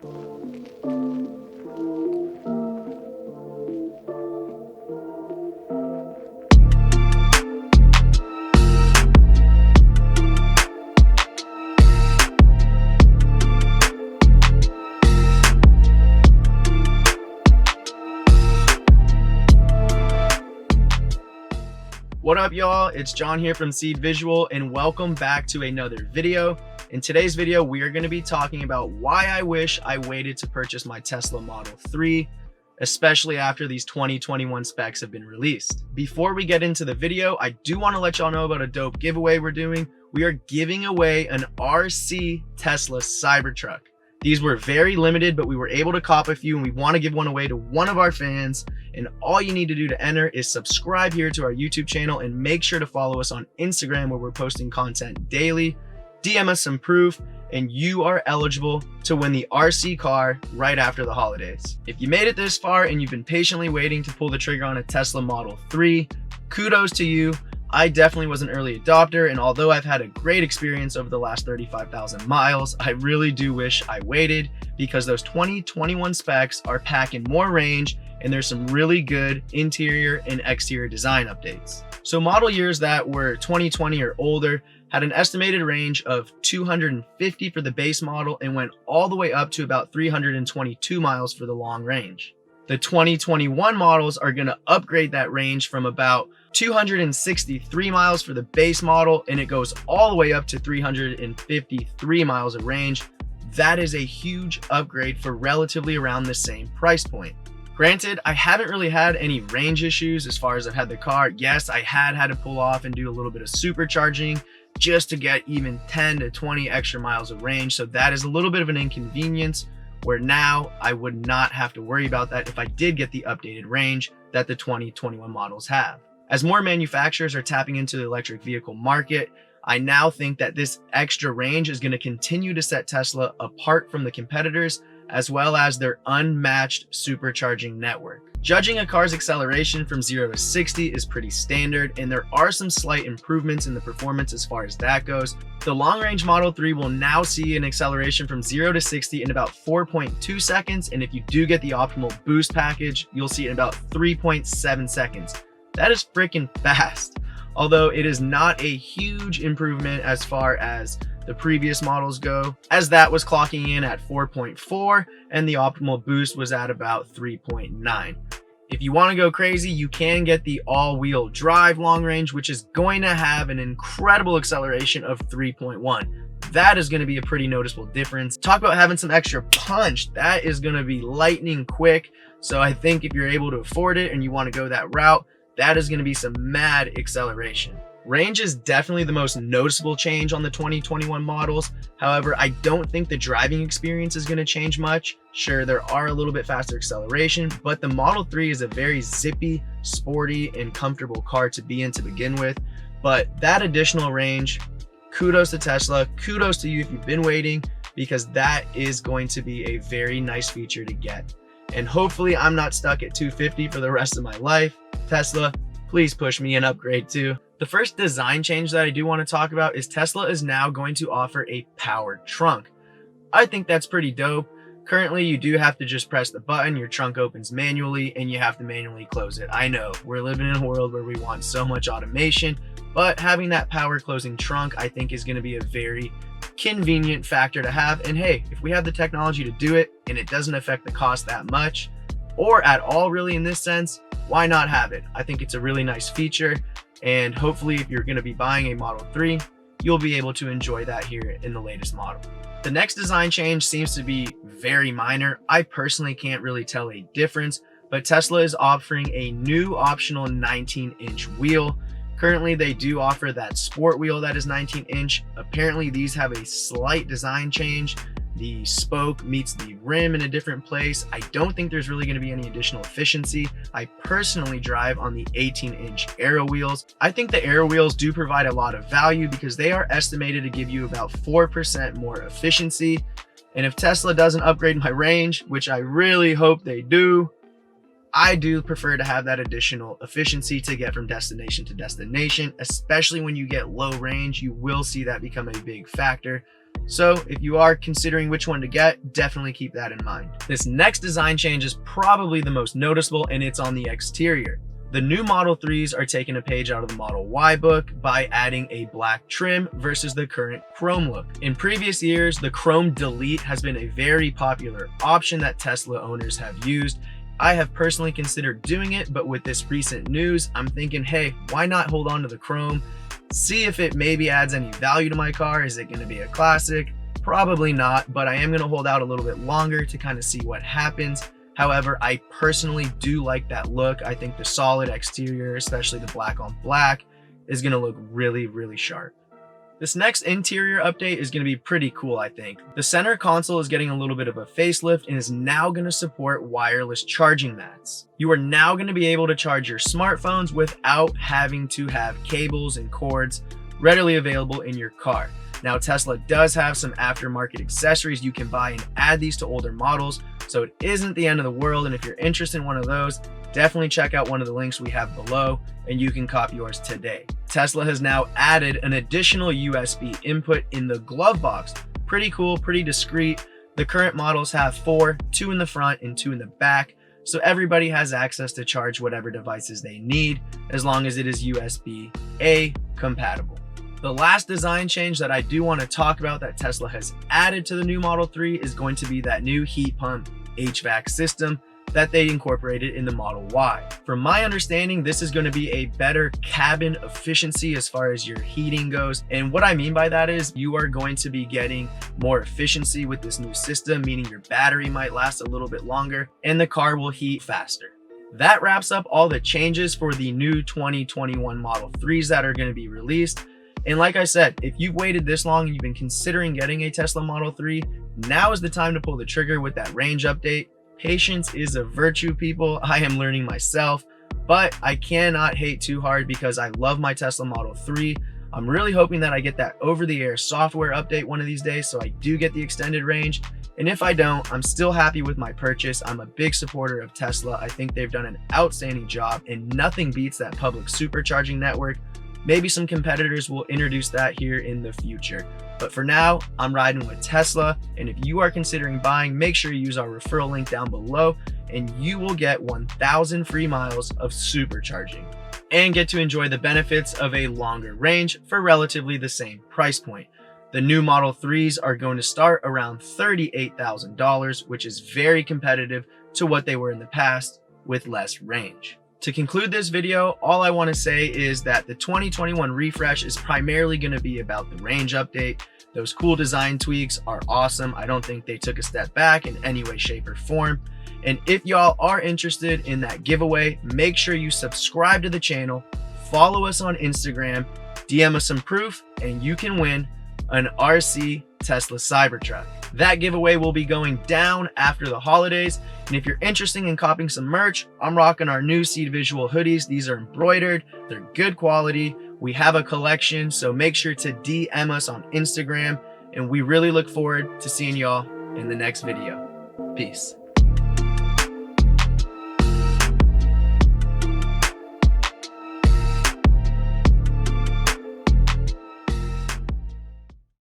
What up, y'all? It's John here from Seed Visual, and welcome back to another video. In today's video, we are going to be talking about why I wish I waited to purchase my Tesla Model 3, especially after these 2021 specs have been released. Before we get into the video, I do want to let y'all know about a dope giveaway we're doing. We are giving away an RC Tesla Cybertruck. These were very limited, but we were able to cop a few, and we want to give one away to one of our fans. And all you need to do to enter is subscribe here to our YouTube channel and make sure to follow us on Instagram, where we're posting content daily. DM us some proof and you are eligible to win the RC car right after the holidays. If you made it this far and you've been patiently waiting to pull the trigger on a Tesla Model 3, kudos to you. I definitely was an early adopter, and although I've had a great experience over the last 35,000 miles, I really do wish I waited, because those 2021 specs are packing more range and there's some really good interior and exterior design updates. So model years that were 2020 or older had an estimated range of 250 for the base model and went all the way up to about 322 miles for the long range. The 2021 models are going to upgrade that range from about 263 miles for the base model, and it goes all the way up to 353 miles of range. That is a huge upgrade for relatively around the same price point. Granted, I haven't really had any range issues as far as I've had the car. Yes, I had to pull off and do a little bit of supercharging just to get even 10 to 20 extra miles of range. So that is a little bit of an inconvenience, where now I would not have to worry about that if I did get the updated range that the 2021 models have. As more manufacturers are tapping into the electric vehicle market, I now think that this extra range is going to continue to set Tesla apart from the competitors, as well as their unmatched supercharging network. Judging a car's acceleration from 0 to 60 is pretty standard, and there are some slight improvements in the performance as far as that goes. The long-range Model 3 will now see an acceleration from 0 to 60 in about 4.2 seconds, and if you do get the optimal boost package, you'll see it in about 3.7 seconds. That is freaking fast. Although it is not a huge improvement as far as the previous models go, as that was clocking in at 4.4 and the optimal boost was at about 3.9. If you want to go crazy, you can get the all-wheel drive long range, which is going to have an incredible acceleration of 3.1. That is going to be a pretty noticeable difference. Talk about having some extra punch. That is going to be lightning quick. So I think if you're able to afford it and you want to go that route, that is going to be some mad acceleration. Range is definitely the most noticeable change on the 2021 models. However, I don't think the driving experience is going to change much. Sure, there are a little bit faster acceleration, but the Model 3 is a very zippy, sporty, and comfortable car to be in to begin with. But that additional range, kudos to Tesla, kudos to you if you've been waiting, because that is going to be a very nice feature to get. And hopefully I'm not stuck at 250 for the rest of my life. Tesla, please push me an upgrade too. The first design change that I do want to talk about is Tesla is now going to offer a powered trunk. I think that's pretty dope. Currently, you do have to just press the button, your trunk opens manually, and you have to manually close it. I know, we're living in a world where we want so much automation, but having that power closing trunk, I think, is going to be a very convenient factor to have. And hey, if we have the technology to do it and it doesn't affect the cost that much, or at all really in this sense, why not have it? I think it's a really nice feature, and hopefully if you're going to be buying a Model 3, you'll be able to enjoy that here in the latest model. The next design change seems to be very minor. I personally can't really tell a difference, but Tesla is offering a new optional 19-inch wheel. Currently, they do offer that sport wheel that is 19-inch. Apparently, these have a slight design change. The spoke meets the rim in a different place. I don't think there's really going to be any additional efficiency. I personally drive on the 18-inch Aero wheels. I think the Aero wheels do provide a lot of value because they are estimated to give you about 4% more efficiency. And if Tesla doesn't upgrade my range, which I really hope they do, I do prefer to have that additional efficiency to get from destination to destination, especially when you get low range. You will see that become a big factor. So if you are considering which one to get, definitely keep that in mind. This next design change is probably the most noticeable, and it's on the exterior. The new Model 3s are taking a page out of the Model Y book by adding a black trim versus the current chrome look. In previous years, the chrome delete has been a very popular option that Tesla owners have used. I have personally considered doing it, but with this recent news, I'm thinking, hey, why not hold on to the chrome? See if it maybe adds any value to my car. Is it going to be a classic? Probably not, but I am going to hold out a little bit longer to kind of see what happens. However, I personally do like that look. I think the solid exterior, especially the black on black, is going to look really, really sharp. This next interior update is going to be pretty cool, I think. The center console is getting a little bit of a facelift and is now going to support wireless charging mats. You are now going to be able to charge your smartphones without having to have cables and cords readily available in your car. Now, Tesla does have some aftermarket accessories you can buy and add these to older models, so it isn't the end of the world. And if you're interested in one of those, definitely check out one of the links we have below and you can copy yours today. Tesla has now added an additional USB input in the glove box. Pretty cool, pretty discreet. The current models have 4, 2 in the front and 2 in the back, so everybody has access to charge whatever devices they need as long as it is USB-A compatible. The last design change that I do want to talk about that Tesla has added to the new Model 3 is going to be that new heat pump HVAC system that they incorporated in the Model Y. From my understanding, this is going to be a better cabin efficiency as far as your heating goes. And what I mean by that is you are going to be getting more efficiency with this new system, meaning your battery might last a little bit longer and the car will heat faster. That wraps up all the changes for the new 2021 Model 3s that are going to be released. And like I said, if you've waited this long and you've been considering getting a Tesla Model 3, now is the time to pull the trigger with that range update. Patience is a virtue, people. I am learning myself, but I cannot hate too hard because I love my Tesla Model 3. I'm really hoping that I get that over-the-air software update one of these days so I do get the extended range. And if I don't, I'm still happy with my purchase. I'm a big supporter of Tesla. I think they've done an outstanding job and nothing beats that public supercharging network. Maybe some competitors will introduce that here in the future. But for now, I'm riding with Tesla. And if you are considering buying, make sure you use our referral link down below and you will get 1,000 free miles of supercharging and get to enjoy the benefits of a longer range for relatively the same price point. The new Model 3s are going to start around $38,000, which is very competitive to what they were in the past with less range. To conclude this video, all I want to say is that the 2021 refresh is primarily going to be about the range update. Those cool design tweaks are awesome. I don't think they took a step back in any way, shape, or form. And if y'all are interested in that giveaway, make sure you subscribe to the channel, follow us on Instagram, DM us some proof, and you can win an RC Tesla Cybertruck. That giveaway will be going down after the holidays. And if you're interested in copying some merch, I'm rocking our new Seed Visual hoodies. These are embroidered, they're good quality. We have a collection, so make sure to DM us on Instagram. And we really look forward to seeing y'all in the next video. Peace.